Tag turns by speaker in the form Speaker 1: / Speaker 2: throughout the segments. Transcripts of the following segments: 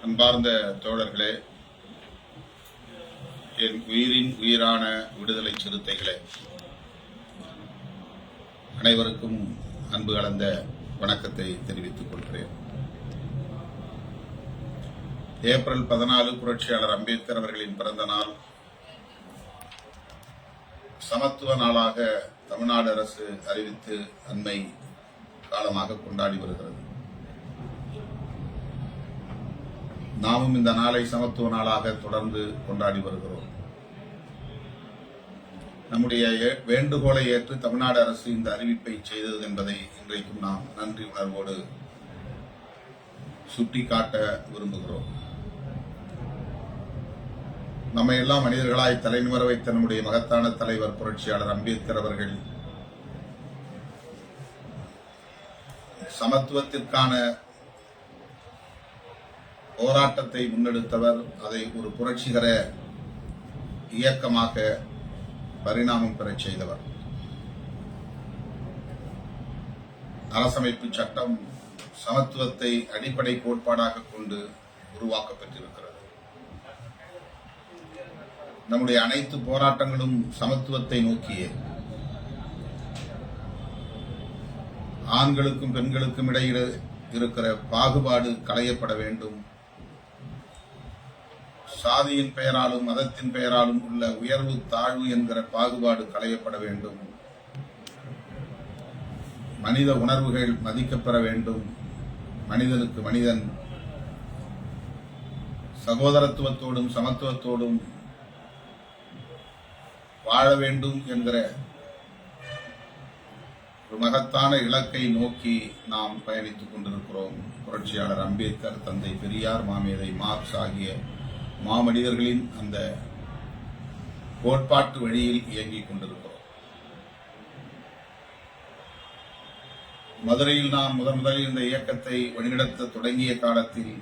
Speaker 1: அன்பார்ந்த தோழர்களே, என் உயிரின் உயிரான விடுதலை சிறுத்தைகளே, அனைவருக்கும் அன்பு கலந்த வணக்கத்தை தெரிவித்துக் கொள்கிறேன். ஏப்ரல் 14 புரட்சியாளர் அம்பேத்கர் அவர்களின் பிறந்த நாள் சமத்துவ நாளாக தமிழ்நாடு அரசு அறிவித்து அண்மை காலமாக கொண்டாடி வருகிறது. நாமும் இந்த நாளை சமத்துவ நாளாக தொடர்ந்து கொண்டாடி வருகிறோம். நம்முடைய வேண்டுகோளை ஏற்று தமிழ்நாடு அரசு இந்த அறிவிப்பை செய்தது என்பதை இன்றைக்கும் நாம் நன்றி உணர்வோடு சுட்டிக்காட்ட விரும்புகிறோம். நம்மை எல்லாம் மனிதர்களாய் தலைநிமிர வைத்த நம்முடைய மகத்தான தலைவர் புரட்சியாளர் அம்பேத்கர் அவர்கள் சமத்துவத்திற்கான போராட்டத்தை முன்னெடுத்தவர். அதை ஒரு புரட்சிகர இயக்கமாக பரிணாமம் பெறச் செய்தவர். அரசமைப்பு சட்டம் சமத்துவத்தை அடிப்படை கோட்பாடாக கொண்டு உருவாக்கப்பட்டிருக்கிறது. நம்முடைய அனைத்து போராட்டங்களும் சமத்துவத்தை நோக்கியே. ஆண்களுக்கும் பெண்களுக்கும் இடையில் இருக்கிற பாகுபாடு களையப்பட வேண்டும். சாதியின் பெயராலும் மதத்தின் பெயராலும் உள்ள உயர்வு தாழ்வு என்கிற பாகுபாடு களையப்பட வேண்டும். மனித உணர்வுகள் மதிக்கப்பெற வேண்டும். மனிதனுக்கு மனிதன் சகோதரத்துவத்தோடும் சமத்துவத்தோடும் வாழ வேண்டும் என்கிற ஒரு மகத்தான இலக்கை நோக்கி நாம் பயணித்துக் கொண்டிருக்கிறோம். புரட்சியாளர் அம்பேத்கர், தந்தை பெரியார், மாமேதை மார்க்ஸ் ஆகிய மாமனிதர்களின் அந்த கோட்பாட்டு வழியில் இயங்கிக் கொண்டிருக்கிறோம். மதுரையில் நாம் முதலில் இந்த இயக்கத்தை வழிநடத்த தொடங்கிய காலத்தில்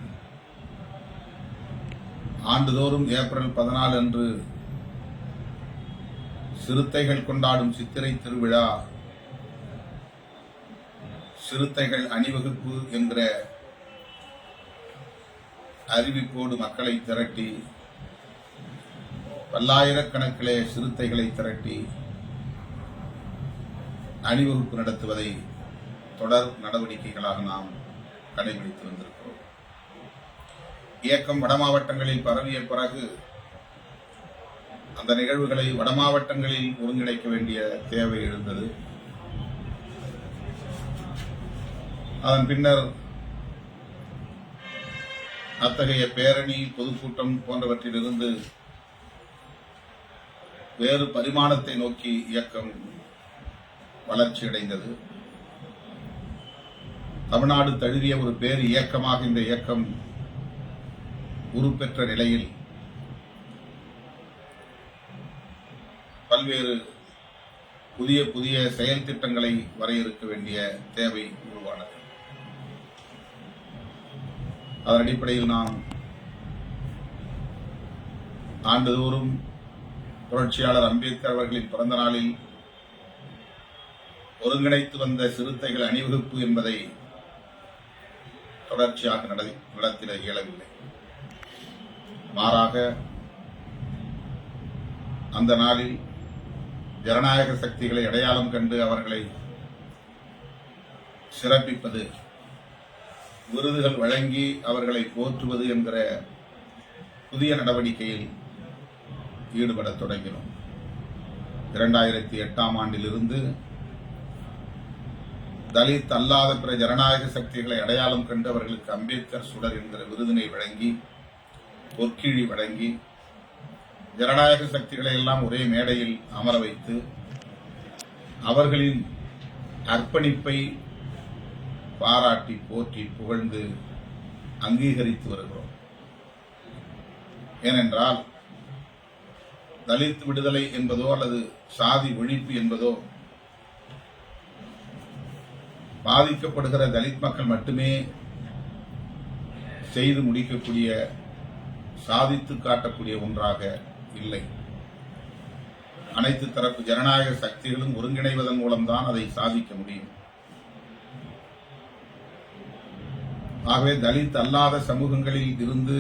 Speaker 1: ஆண்டுதோறும் ஏப்ரல் 14 அன்று சிறுத்தைகள் கொண்டாடும் சித்திரை திருவிழா, சிறுத்தைகள் அணிவகுப்பு என்கிற அறிவிப்போடு மக்களை திரட்டி, பல்லாயிரக்கணக்கிலே சிறுத்தைகளை திரட்டி அணிவகுப்பு நடத்துவதை தொடர் நடவடிக்கைகளாக நாம் கடைபிடித்து வந்திருக்கிறோம். இயக்கம் வடமாவட்டங்களில் பரவிய பிறகு அந்த நிகழ்வுகளை வடமாவட்டங்களில் ஒருங்கிணைக்க வேண்டிய தேவை எழுந்தது. அதன் பின்னர் அத்தகைய பேரணி, பொதுக்கூட்டம் போன்றவற்றிலிருந்து வேறு பரிமாணத்தை நோக்கி இயக்கம் வளர்ச்சியடைந்தது. தமிழ்நாடு தழுவிய ஒரு பேர் இயக்கமாக இந்த இயக்கம் உருப்பெற்ற நிலையில் பல்வேறு புதிய புதிய செயல் திட்டங்களை வரையறுக்க வேண்டிய தேவை உருவானது. அதன் அடிப்படையில் நாம் ஆண்டுதோறும் புரட்சியாளர் அம்பேத்கர் அவர்களின் பிறந்த நாளில் ஒருங்கிணைத்து வந்த சிறுத்தைகள் அணிவகுப்பு என்பதை தொடர்ச்சியாக நடத்திட இயலவில்லை. மாறாக அந்த நாளில் ஜனநாயக சக்திகளை அடையாளம் கண்டு அவர்களை சிறப்பிப்பது, விருதுகள் வழங்கி அவர்களை போற்றுவது என்கிற புதிய நடவடிக்கையில் ஈடுபட தொடங்கினோம். 2008ஆம் ஆண்டிலிருந்து தலித் அல்லாத பிற ஜனநாயக சக்திகளை அடையாளம் கண்டு அவர்களுக்கு அம்பேத்கர் சுடர் என்கிற விருதினை வழங்கி, பொற்கிழி வழங்கி, ஜனநாயக சக்திகளை எல்லாம் ஒரே மேடையில் அமர வைத்து அவர்களின் அர்ப்பணிப்பை பாராட்டி, போற்றி, புகழ்ந்து அங்கீகரித்து வருகிறோம். ஏனென்றால் தலித் விடுதலை என்பதோ அல்லது சாதி ஒழிப்பு என்பதோ பாதிக்கப்படுகிற தலித் மக்கள் மட்டுமே செய்து முடிக்கக்கூடிய, சாதித்து காட்டக்கூடிய ஒன்றாக இல்லை. அனைத்து தரப்பு ஜனநாயக சக்திகளும் ஒருங்கிணைவதன் மூலம்தான் அதை சாதிக்க முடியும். ஆகவே தலித் அல்லாத சமூகங்களில் இருந்து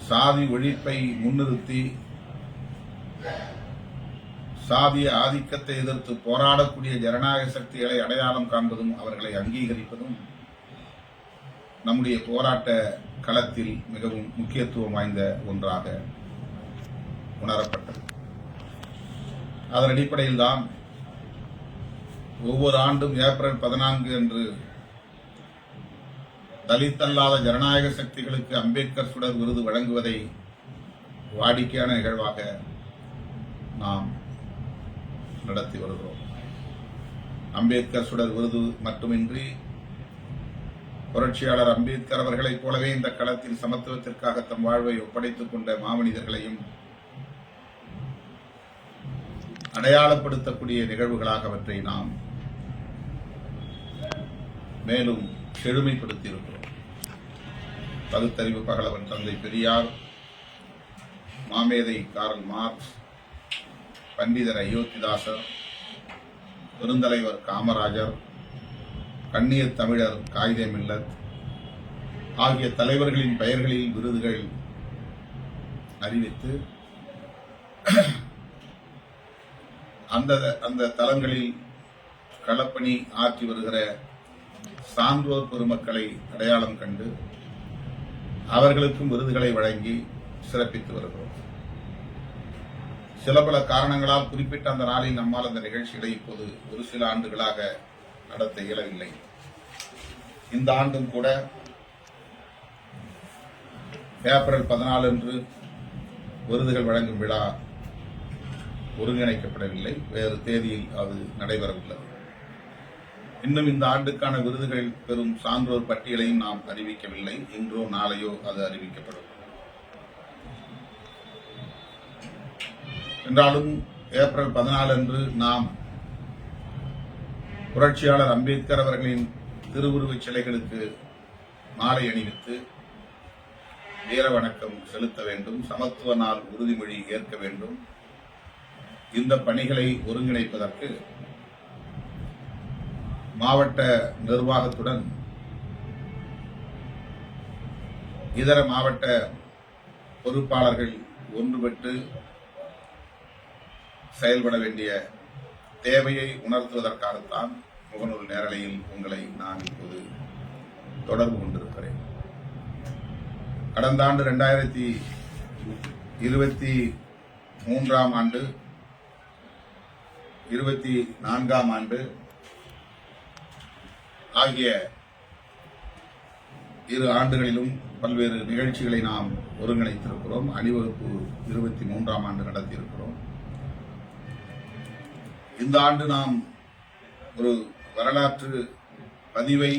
Speaker 1: சாதி ஒழிப்பை முன்னிறுத்தி சாதிய ஆதிக்கத்தை எதிர்த்து போராடக்கூடிய ஜனநாயக சக்திகளை அடையாளம் காண்பதும் அவர்களை அங்கீகரிப்பதும் நம்முடைய போராட்ட களத்தில் மிகவும் முக்கியத்துவம் வாய்ந்த ஒன்றாக உணரப்பட்டது. அதன் அடிப்படையில் தான் ஒவ்வொரு ஆண்டும் ஏப்ரல் 14 அன்று தலித் அல்லாத ஜனநாயக சக்திகளுக்கு அம்பேத்கர் சுடர் விருது வழங்குவதை வாடிக்கையான நிகழ்வாக நாம் நடத்தி வருகிறோம். அம்பேத்கர் சுடர் விருது மட்டுமின்றி புரட்சியாளர் அம்பேத்கர் அவர்களைப் போலவே இந்த களத்தில் சமத்துவத்திற்காக தம் வாழ்வை ஒப்படைத்துக் கொண்ட மாமனிதர்களையும் அடையாளப்படுத்தக்கூடிய நிகழ்வுகளாக அவற்றை நாம் மேலும் செழுமைப்படுத்தி இருக்கிறோம். பகுத்தறிவு பகலவன் தந்தை பெரியார், மாமேதை கார்ல் மார்க்ஸ், பண்டிதர் அயோத்திதாசர், பெருந்தலைவர் காமராஜர், கண்ணிய தமிழர் காயிதே மில்லத் ஆகிய தலைவர்களின் பெயர்களில் விருதுகள் அறிவித்து அந்த தலங்களில் களப்பணி ஆற்றி வருகிற சான்றோர் பெருமக்களை அடையாளம் கண்டு அவர்களுக்கும் விருதுகளை வழங்கி சிறப்பித்து வருகிறோம். சில பல காரணங்களால் குறிப்பிட்ட அந்த நாளில் நம்மால் அந்த நிகழ்ச்சிகளை இப்போது ஒரு சில ஆண்டுகளாக நடத்த இயலவில்லை. இந்த ஆண்டும் கூட ஏப்ரல் 14 அன்று விருதுகள் வழங்கும் விழா ஒருங்கிணைக்கப்படவில்லை. வேறு தேதியில் அது நடைபெறவுள்ளது. இன்னும் இந்த ஆண்டுக்கான விருதுகள் பெறும் சான்றோர் பட்டியலையும் நாம் அறிவிக்கவில்லை. இன்றோ நாளையோ அது அறிவிக்கப்படும். என்றாலும் ஏப்ரல் 14 அன்று நாம் புரட்சியாளர் அம்பேத்கர் அவர்களின் திருவுருவச் சிலைகளுக்கு மாலை அணிவித்து வீர வணக்கம் செலுத்த வேண்டும், சமத்துவ நாள் உறுதிமொழி ஏற்க வேண்டும். இந்த பணிகளை ஒருங்கிணைப்பதற்கு மாவட்ட நிர்வாகத்துடன் இதர மாவட்ட பொறுப்பாளர்கள் ஒன்றுபட்டு செயல்பட வேண்டிய தேவையை உணர்த்துவதற்காகத்தான் முகநூல் நேரலையில் உங்களை நான் இப்போது தொடர்பு கொண்டிருக்கிறேன். கடந்த ஆண்டு 2023ஆம் ஆண்டு, 24ஆம் ஆண்டு ஆகிய இரு ஆண்டுகளிலும் பல்வேறு நிகழ்ச்சிகளை நாம் ஒருங்கிணைத்திருக்கிறோம். அணிவகுப்பு 23ஆம் ஆண்டு நடத்தியிருக்கிறோம். இந்த ஆண்டு நாம் ஒரு வரலாற்று பதிவை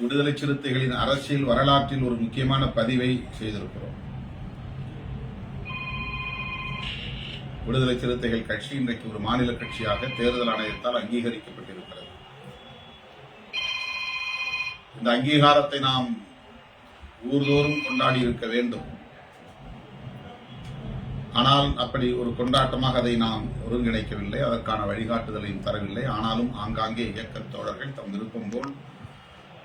Speaker 1: விடுதலை சிறுத்தைகளின் அரசியல் வரலாற்றில் ஒரு முக்கியமான பதிவை செய்திருக்கிறோம். விடுதலை சிறுத்தைகள் கட்சி இன்றைக்கு ஒரு மாநில கட்சியாக தேர்தல் ஆணையத்தால் அங்கீகரிக்கப்பட்டிருக்கிறது. இந்த அங்கீகாரத்தை நாம் ஊர்தோறும் கொண்டாடி இருக்க வேண்டும். ஆனால் அப்படி ஒரு கொண்டாட்டமாக அதை நாம் ஒருங்கிணைக்கவில்லை, அதற்கான வழிகாட்டுதலையும் தரவில்லை. ஆனாலும் ஆங்காங்கே இயக்கத் தோழர்கள் தம் விருப்பம் போல்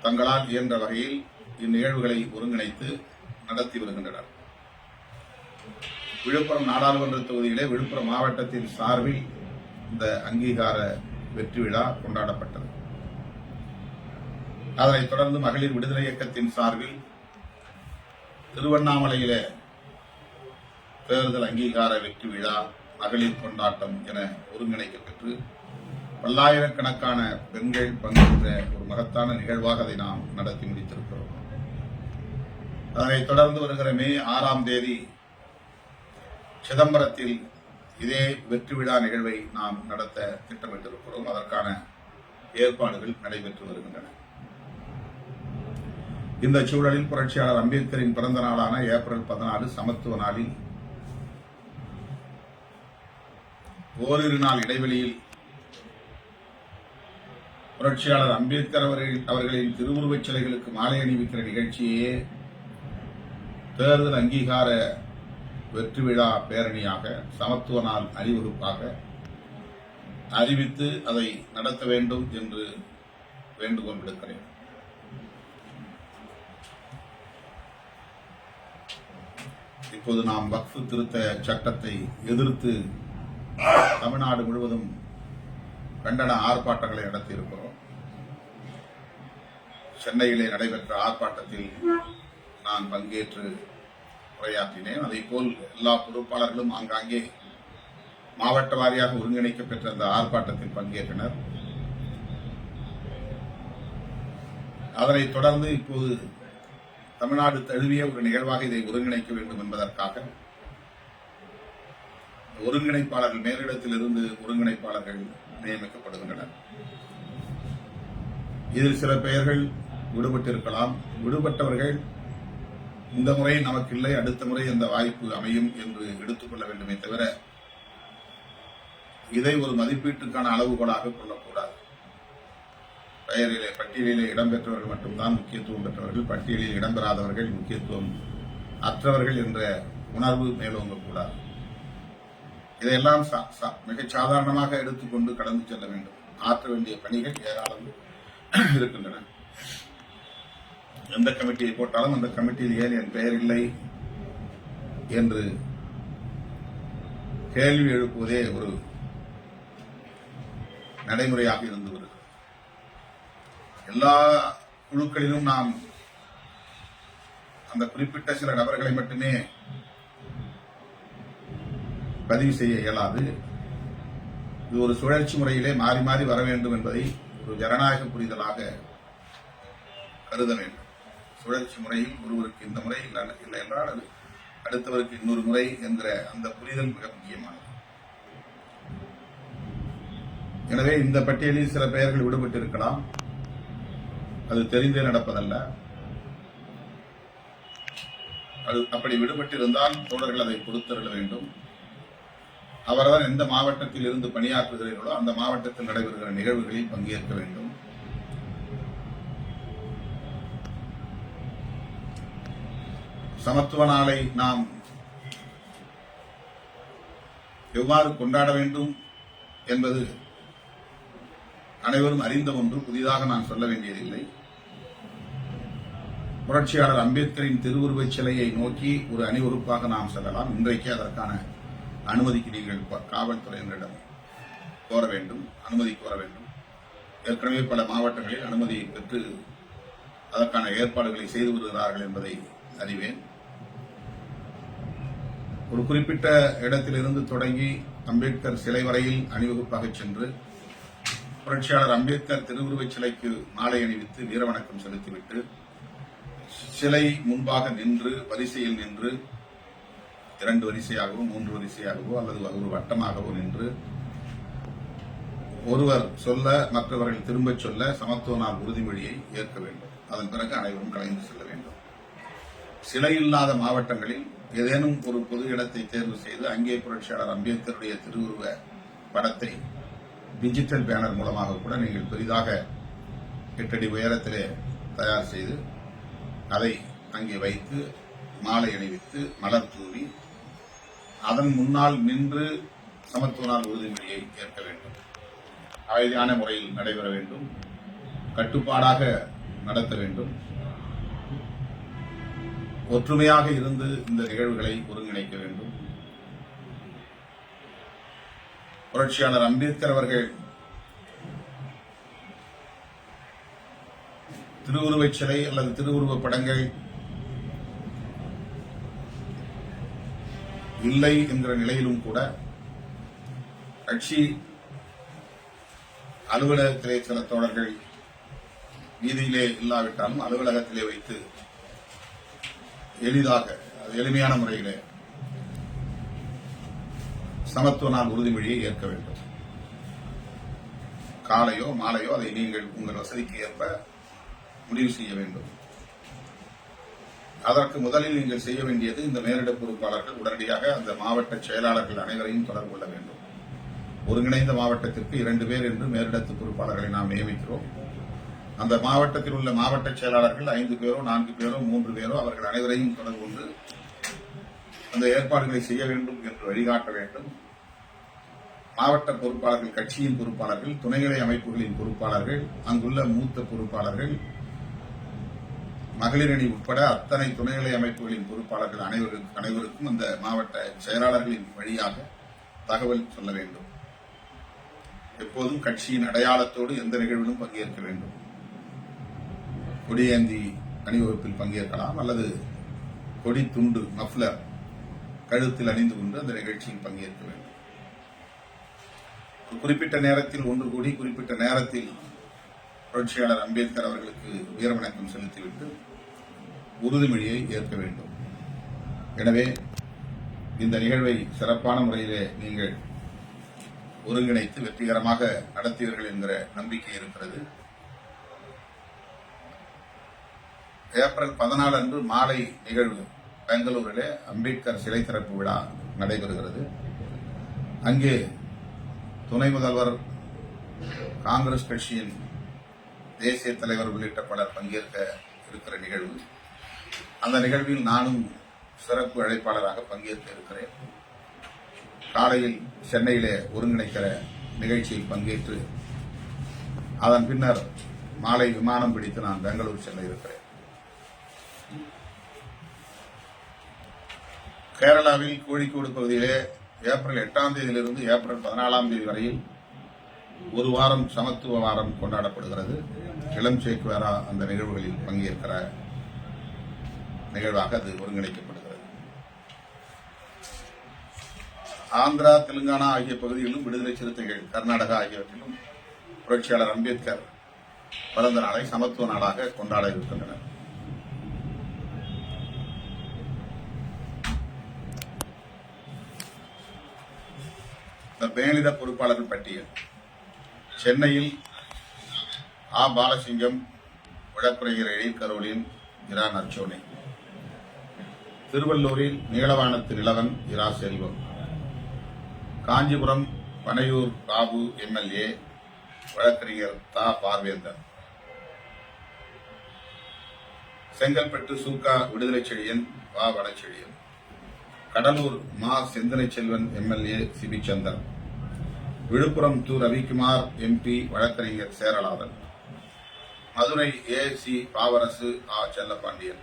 Speaker 1: தங்களால் இயன்ற வகையில் இந்நிகழ்வுகளை ஒருங்கிணைத்து நடத்தி வருகின்றனர். விழுப்புரம் நாடாளுமன்ற தொகுதியிலே விழுப்புரம் மாவட்டத்தின் சார்பில் இந்த அங்கீகார வெற்றி விழா கொண்டாடப்பட்டது. அதனைத் தொடர்ந்து மகளிர் விடுதலை இயக்கத்தின் சார்பில் திருவண்ணாமலையிலே தேர்தல் அங்கீகார வெற்றி விழா, மகளிர் கொண்டாட்டம் என ஒருங்கிணைக்கப்பட்டு பல்லாயிரக்கணக்கான பெண்கள் பங்கேற்ற ஒரு மகத்தான நிகழ்வாக அதை நாம் நடத்தி முடித்திருக்கிறோம். அதனைத் தொடர்ந்து வருகிற மே 6ஆம் தேதி சிதம்பரத்தில் இதே வெற்றி விழா நிகழ்வை நாம் நடத்த திட்டமிட்டிருக்கிறோம். அதற்கான ஏற்பாடுகள் நடைபெற்று வருகின்றன. இந்த சூழலில் புரட்சியாளர் அம்பேத்கரின் பிறந்த நாளான ஏப்ரல் 14 சமத்துவ நாளில் ஓரிரு நாள் இடைவெளியில் புரட்சியாளர் அம்பேத்கர் அவர்களின் திருவுருவச் சிலைகளுக்கு மாலை அணிவிக்கிற நிகழ்ச்சியே தேர்தல் அங்கீகார வெற்றி விழா பேரணியாக, சமத்துவ நாள் அணிவகுப்பாக அறிவித்து அதை நடத்த வேண்டும் என்று வேண்டுகோள் விடுக்கிறேன். இப்போது நாம் வக்ஃபு திருத்த சட்டத்தை எதிர்த்து தமிழ்நாடு முழுவதும் கண்டன ஆர்ப்பாட்டங்களை நடத்தியிருக்கிறோம். சென்னையிலே நடைபெற்ற ஆர்ப்பாட்டத்தில் நான் பங்கேற்று உரையாற்றினேன். அதேபோல் எல்லா பொறுப்பாளர்களும் ஆங்காங்கே மாவட்ட வாரியாக ஒருங்கிணைக்கப்பெற்ற அந்த ஆர்ப்பாட்டத்தில் பங்கேற்றனர். அதனைத் தொடர்ந்து இப்போது தமிழ்நாடு தழுவிய ஒரு நிகழ்வாக இதை ஒருங்கிணைக்க வேண்டும் என்பதற்காக ஒருங்கிணைப்பாளர்கள் மேலிடத்திலிருந்து ஒருங்கிணைப்பாளர்கள் நியமிக்கப்படுகின்றனர். இதில் சில பெயர்கள் விடுபட்டிருக்கலாம். விடுபட்டவர்கள் இந்த முறை நமக்கு இல்லை, அடுத்த முறை அந்த வாய்ப்பு அமையும் என்று எடுத்துக்கொள்ள வேண்டுமே தவிர இதை ஒரு மதிப்பீட்டுக்கான அளவுகோலாக கொள்ளக்கூடாது. பட்டியலிலே இடம்பெற்றவர்கள் மட்டும்தான் முக்கியத்துவம் பெற்றவர்கள், பட்டியலில் இடம்பெறாதவர்கள் முக்கியத்துவம் அற்றவர்கள் என்ற உணர்வு மேலோங்கக்கூடாது. இதையெல்லாம் மிக சாதாரணமாக எடுத்துக்கொண்டு கடந்து செல்ல வேண்டும். ஆற்ற வேண்டிய பணிகள் ஏராளம் இருக்கின்றன. எந்த கமிட்டியை போட்டாலும் அந்த கமிட்டியில் ஏன் என் பெயர் இல்லை என்று கேள்வி எழுப்புவதே ஒரு நடைமுறையாக இருந்து வருகிறது. எல்லா குழுக்களிலும் நாம் அந்த குறிப்பிட்ட சில நபர்களை மட்டுமே பதிவு செய்ய இயலாது. இது ஒரு சுழற்சி முறையிலே மாறி மாறி வர வேண்டும் என்பதை ஒரு ஜனநாயக புரிதலாக கருத வேண்டும். சுழற்சி முறையில் ஒருவருக்கு இந்த முறை இல்லை என்றால் அது அடுத்தவருக்கு இன்னொரு முறை என்ற அந்த புரிதல் மிக முக்கியமானது. எனவே இந்த பட்டியலில் சில பெயர்கள் விடுபட்டிருக்கலாம். அது தெரிந்தே நடப்பதல்ல. அது அப்படி விடுபட்டிருந்தால் தோழர்கள் அதை பொறுத்தருள வேண்டும். அவரவர் எந்த மாவட்டத்தில் இருந்து பணியாற்றுகிறீர்களோ அந்த மாவட்டத்தில் நடைபெறுகிற நிகழ்வுகளில் பங்கேற்க வேண்டும். சமத்துவ நாளை நாம் எவ்வாறு கொண்டாட வேண்டும் என்பது அனைவரும் அறிந்த ஒன்று, புதிதாக நான் சொல்ல வேண்டியதில்லை. புரட்சியாளர் அம்பேத்கரின் திருவுருவச் சிலையை நோக்கி ஒரு அணிவகுப்பாக நாம் செல்லலாம். இன்றைக்கு அதற்கான அனுமதிக்கு நீங்கள் காவல்துறையினரிடம் கோர வேண்டும், அனுமதி கோர வேண்டும். ஏற்கனவே பல மாவட்டங்களில் அனுமதி பெற்று அதற்கான ஏற்பாடுகளை செய்து வருகிறார்கள் என்பதை அறிவேன். ஒரு குறிப்பிட்ட இடத்திலிருந்து தொடங்கி அம்பேத்கர் சிலை வரையில் அணிவகுப்பாக சென்று புரட்சியாளர் அம்பேத்கர் திருவுருவச் சிலைக்கு மாலை அணிவித்து வீரவணக்கம் செலுத்திவிட்டு சிலை முன்பாக நின்று வரிசையில் நின்று 2 வரிசையாகவோ 3 வரிசையாகவோ அல்லது ஒரு வட்டமாகவோ நின்று ஒருவர் சொல்ல மற்றவர்கள் திரும்பச் சொல்ல சமத்துவ நாள் உறுதிமொழியை ஏற்க வேண்டும். அதன் பிறகு அனைவரும் கலைந்து செல்ல வேண்டும். சிலை இல்லாத மாவட்டங்களில் ஏதேனும் ஒரு பொது இடத்தை தேர்வு செய்து அங்கே புரட்சியாளர் அம்பேத்கருடைய திருவுருவ படத்தை டிஜிட்டல் பேனர் மூலமாக கூட நீங்கள் பெரிதாக 8 அடி உயரத்திலே தயார் செய்து அதை அங்கே வைத்து மாலை அணிவித்து மலர் தூவி அதன் முன்னால் நின்று சமத்துவ நாள் உறுதிமொழியை ஏற்க வேண்டும். அமைதியான முறையில் நடைபெற வேண்டும். கட்டுப்பாடாக நடத்த வேண்டும். ஒற்றுமையாக இருந்து இந்த நிகழ்வுகளை ஒருங்கிணைக்க வேண்டும். புரட்சியாளர் அம்பேத்கர் அவர்கள் திருவுருவச் சிலை அல்லது திருவுருவப் படங்கள் இல்லை என்கிற நிலையிலும் கூட கட்சி அலுவலகத்திலே சில தோழர்கள் வீதியிலே இல்லாவிட்டாலும் அலுவலகத்திலே வைத்து எளிதாக எளிமையான முறையிலே சமத்துவ நாள் உறுதிமொழியை ஏற்க வேண்டும். காலையோ மாலையோ அதை நீங்கள் உங்கள் வசதிக்கு ஏற்ப முடிவு செய்ய வேண்டும். அதற்கு முதலில் நீங்கள் செய்ய வேண்டியது இந்த மேலிட பொறுப்பாளர்கள் உடனடியாக அந்த மாவட்ட செயலாளர்கள் அனைவரையும் தொடர்பு கொள்ள வேண்டும். ஒருங்கிணைந்த மாவட்டத்திற்கு 2 பேர் என்று மேலிடத்து பொறுப்பாளர்களை நாம் நியமிக்கிறோம். அந்த மாவட்டத்தில் உள்ள மாவட்ட செயலாளர்கள் 5 பேரோ 4 பேரோ 3 பேரோ அவர்கள் அனைவரையும் தொடர்பு கொண்டு அந்த ஏற்பாடுகளை செய்ய வேண்டும் என்று வழிகாட்ட வேண்டும். மாவட்ட பொறுப்பாளர்கள், கட்சியின் பொறுப்பாளர்கள், துணைநிலை அமைப்புகளின் பொறுப்பாளர்கள், அங்குள்ள மூத்த பொறுப்பாளர்கள், மகளிரணி உட்பட அத்தனை துணைநிலை அமைப்புகளின் பொறுப்பாளர்கள் அனைவருக்கும் அந்த மாவட்ட செயலாளர்களின் வழியாக தகவல் சொல்ல வேண்டும். எப்போதும் கட்சியின் அடையாளத்தோடு எந்த நிகழ்விலும் பங்கேற்க வேண்டும். கொடியேந்தி அணிவகுப்பில் பங்கேற்கலாம் அல்லது கொடி துண்டு மஃப்லர் கழுத்தில் அணிந்து கொண்டு அந்த நிகழ்ச்சியில் பங்கேற்க வேண்டும். குறிப்பிட்ட நேரத்தில் ஒன்று கூடி குறிப்பிட்ட நேரத்தில் புரட்சியாளர் அம்பேத்கர் அவர்களுக்கு வீரவணக்கம் செலுத்திவிட்டு உறுதிமொழியை ஏற்க வேண்டும். எனவே இந்த நிகழ்வை சிறப்பான முறையிலே நீங்கள் ஒருங்கிணைத்து வெற்றிகரமாக நடத்துவீர்கள் என்கிற நம்பிக்கை இருக்கிறது. ஏப்ரல் 14 அன்று மாலை நிகழ்வு பெங்களூரிலே அம்பேத்கர் சிலை திறப்பு விழா நடைபெறுகிறது. அங்கே துணை முதல்வர், காங்கிரஸ் கட்சியின் தேசிய தலைவர் உள்ளிட்ட பலர் பங்கேற்க இருக்கிற நிகழ்வு. அந்த நிகழ்வில் நானும் சிறப்பு அழைப்பாளராக பங்கேற்க இருக்கிறேன். காலையில் சென்னையிலே ஒருங்கிணைக்கிற நிகழ்ச்சியில் பங்கேற்று அதன் பின்னர் மாலை விமானம் பிடித்து நான் பெங்களூர் செல்ல இருக்கிறேன். கேரளாவில் கோழிக்கோடு பகுதியிலே ஏப்ரல் 8ஆம் தேதியிலிருந்து ஏப்ரல் 14ஆம் தேதி வரையில் ஒரு வாரம் சமத்துவ வாரம் கொண்டாடப்படுகிறது. இளம் சேக்குவேரா அந்த நிகழ்வுகளில் பங்கேற்கிற நிகழ்வாக அது ஒருங்கிணைக்கப்படுகிறது. ஆந்திரா, தெலுங்கானா ஆகிய பகுதிகளிலும் விடுதலை சிறுத்தைகள், கர்நாடகா ஆகியவற்றிலும் புரட்சியாளர் அம்பேத்கர் பிறந்த நாளை சமத்துவ நாளாக கொண்டாட இருக்கின்றனர். மேலிட பொறுப்பாளர்கள் பட்டியல்: சென்னையில் ஆ. பாலசிங்கம், வழக்குரைஞர் எழில் கரோலின், இரா. நற்சோனை. திருவள்ளூரில் நீலவானத்து நிலவன், இரா. செல்வம். காஞ்சிபுரம் பனையூர் பாபு எம்எல்ஏ, வழக்கறிஞர் தா. பார்வேந்தன். செங்கல்பட்டு சூகா விடுதலை செழியன், வா. வடச்செழியன். கடலூர் மா. செந்தனை செல்வன் எம்எல்ஏ, சிபிச்சந்தர். விழுப்புரம் து. ரவிக்குமார் எம்பி, வழக்கறிஞர் சேரலாதன். மதுரை ஏ. சி. பாவரசு, ஆ. செல்லப்பாண்டியன்.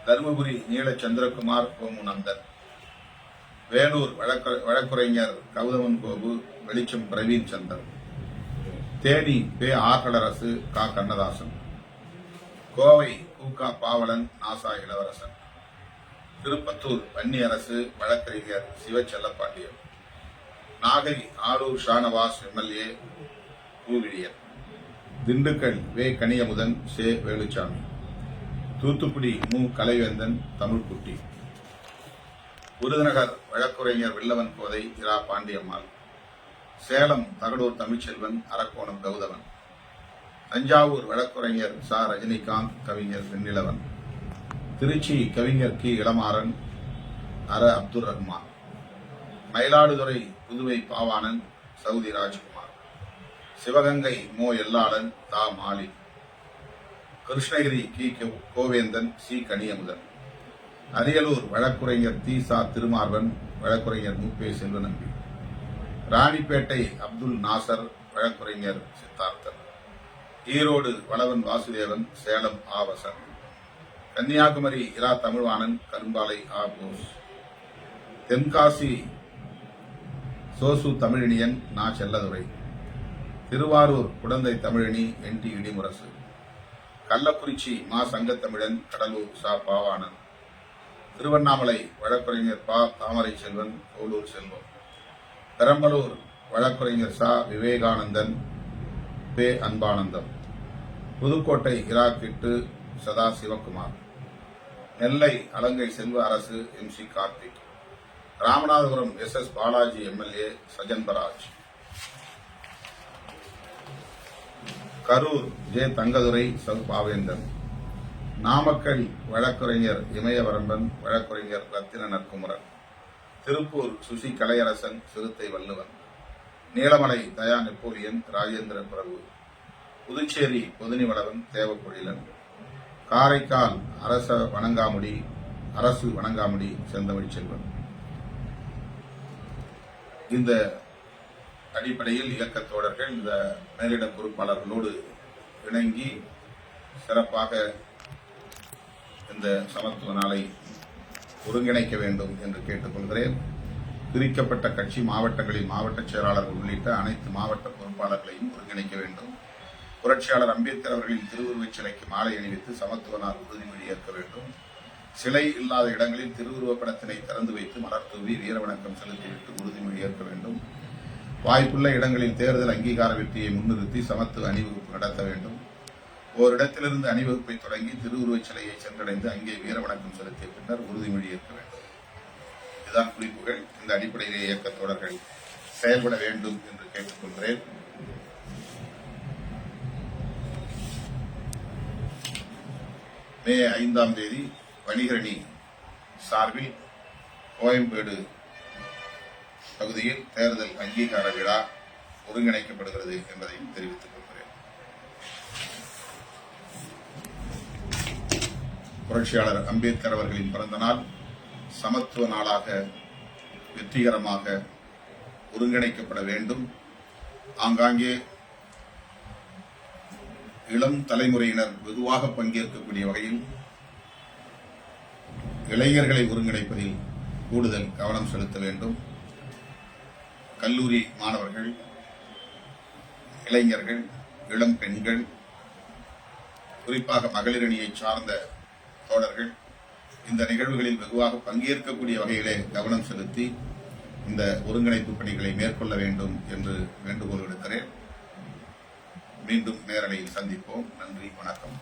Speaker 1: தருமபுரி நீல சந்திரகுமார், கோமுநந்தன். வேலூர் வழக்குரைஞர் கௌதமன் கோபு, வெளிச்சம் பிரவீன் சந்தர். தேனி பே. ஆர்களரசு, கா. கண்ணதாசன். கோவை கு. க. பாவலன், நாசா. இளவரசன். திருப்பத்தூர் வன்னி அரசு, வழக்கறிஞர் சிவச்செல்லப்பாண்டியன். நாகை ஆரூர் ஷானவாஸ் எம்எல்ஏ, பூவிழியன். திண்டுக்கல் வே. கனியமுதன், சே. வேலுச்சாமி. தூத்துக்குடி மு. கலைவேந்தன், தமிழ்குட்டி. விருதுநகர் வழக்குரைஞர் வில்லவன் கோதை, இரா. பாண்டியம்மாள். சேலம் தகடூர் தமிழ்ச்செல்வன், அரக்கோணம் கௌதமன். தஞ்சாவூர் வழக்குரைஞர் ச. ரஜினிகாந்த், கவிஞர் வெண்ணிலவன். திருச்சி கவிஞர் கி. இளமாறன், அர. அப்துல் ரஹ்மான். மயிலாடுதுறை புதுவை பாவாணன், சவுதி ராஜ்குமார். சிவகங்கை மோ. எல்லாளன், தா. மாலி. கிருஷ்ணகிரி கி. கோவேந்தன், சி. கனியமுதன். அரியலூர் வழக்குரைஞர் தி. சா. திருமார்வன், வழக்குரைஞர் மு. பே. செல்வநம்பி. ராணிப்பேட்டை அப்துல் நாசர், வழக்குரைஞர் சித்தார்த்தன். ஈரோடு வளவன் வாசுதேவன், சேலம் ஆ. வசன். கன்னியாகுமரி இரா. தமிழ்வாணன், கரும்பாலை ஆ. போஸ். தென்காசி சோசு தமிழினியன், நா. செல்லதுரை. திருவாரூர் குடந்தை தமிழினி, என். டி. இடிமுரசு. கள்ளக்குறிச்சி மா. சங்கத்தமிழன், கடலூர் சா. பாவாணன். திருவண்ணாமலை வழக்குரைஞர் பா. தாமரை செல்வன், கோலூர் செல்வம். பெரம்பலூர் வழக்குரைஞர் சா. விவேகானந்தன், பே. அன்பானந்தம். புதுக்கோட்டை இரா. கிட்டு, சதா. சிவகுமார். நெல்லை Alangai Selva Arasu, M. C. Karthik. Ramanathapuram S. S. Balaji MLA, Sajanparaj. Karur J. Thangadurai, சௌ. பாவேந்தன். நாமக்கல் வழக்குரைஞர் இமயவரம்பன், வழக்குரைஞர் ரத்தின நற்குமரன். திருப்பூர் சுசி கலையரசன், சிறுத்தை வள்ளுவன். நீலமலை தயா நெப்போலியன், ராஜேந்திர பிரபு. புதுச்சேரி பொதுனிவளவன், தேவப்பொழிலன். காரைக்கால் அரசு வணங்காமுடி, செந்தமிழ் செல்வன். இந்த அடிப்படையில் இயக்கத் தோழர்கள் இந்த மேலிட பொறுப்பாளர்களோடு இணங்கி சிறப்பாக இந்த சமத்துவ நாளை ஒருங்கிணைக்க வேண்டும் என்று கேட்டுக்கொள்கிறேன். பிரிக்கப்பட்ட கட்சி மாவட்டங்களில் மாவட்ட செயலாளர்கள் உள்ளிட்ட அனைத்து மாவட்ட பொறுப்பாளர்களையும் ஒருங்கிணைக்க வேண்டும். புரட்சியாளர் அம்பேத்கர் அவர்களின் திருவுருவச் சிலைக்கு மாலை அணிவித்து சமத்துவ நாள் உறுதிமொழி ஏற்க வேண்டும். சிலை இல்லாத இடங்களில் திருவுருவப் படத்தினை திறந்து வைத்து மலர் தூவி வீரவணக்கம் செலுத்திவிட்டு உறுதிமொழி ஏற்க வேண்டும். வாய்ப்புள்ள இடங்களில் தேர்தல் அங்கீகார வெற்றியை முன்னிறுத்தி சமத்துவ அணிவகுப்பு நடத்த வேண்டும். ஓரிடத்திலிருந்து அணிவகுப்பை தொடங்கி திருவுருவச் சிலையை சென்றடைந்து அங்கே வீரவணக்கம் செலுத்திய பின்னர் உறுதிமொழி ஏற்க வேண்டும். இதுதான் குறிப்புகள். இந்த அடிப்படையிலே இயக்க தோழர்கள் செயல்பட வேண்டும் என்று கேட்டுக்கொள்கிறேன். மே 5ஆம் தேதி வணிகரணி சார்பில் கோயம்பேடு பகுதியில் தேர்தல் அங்கீகார விழா ஒருங்கிணைக்கப்படுகிறது என்பதையும் தெரிவித்துக் கொள்கிறேன். புரட்சியாளர் அம்பேத்கர் அவர்களின் பிறந்த நாள் சமத்துவ நாளாக வெற்றிகரமாக ஒருங்கிணைக்கப்பட வேண்டும். ஆங்காங்கே இளம் தலைமுறையினர் வெகுவாக பங்கேற்கக்கூடிய வகையில் இளைஞர்களை ஒருங்கிணைப்பதில் கூடுதல் கவனம் செலுத்த வேண்டும். கல்லூரி மாணவர்கள், இளைஞர்கள், இளம் பெண்கள், குறிப்பாக மகளிர் அணியை சார்ந்த தோழர்கள் இந்த நிகழ்வுகளில் வெகுவாக பங்கேற்கக்கூடிய வகையிலே கவனம் செலுத்தி இந்த ஒருங்கிணைப்பு பணிகளை மேற்கொள்ள வேண்டும் என்று வேண்டுகோள் விடுக்கிறேன். மீண்டும் நேரலையில் சந்திப்போம். நன்றி, வணக்கம்.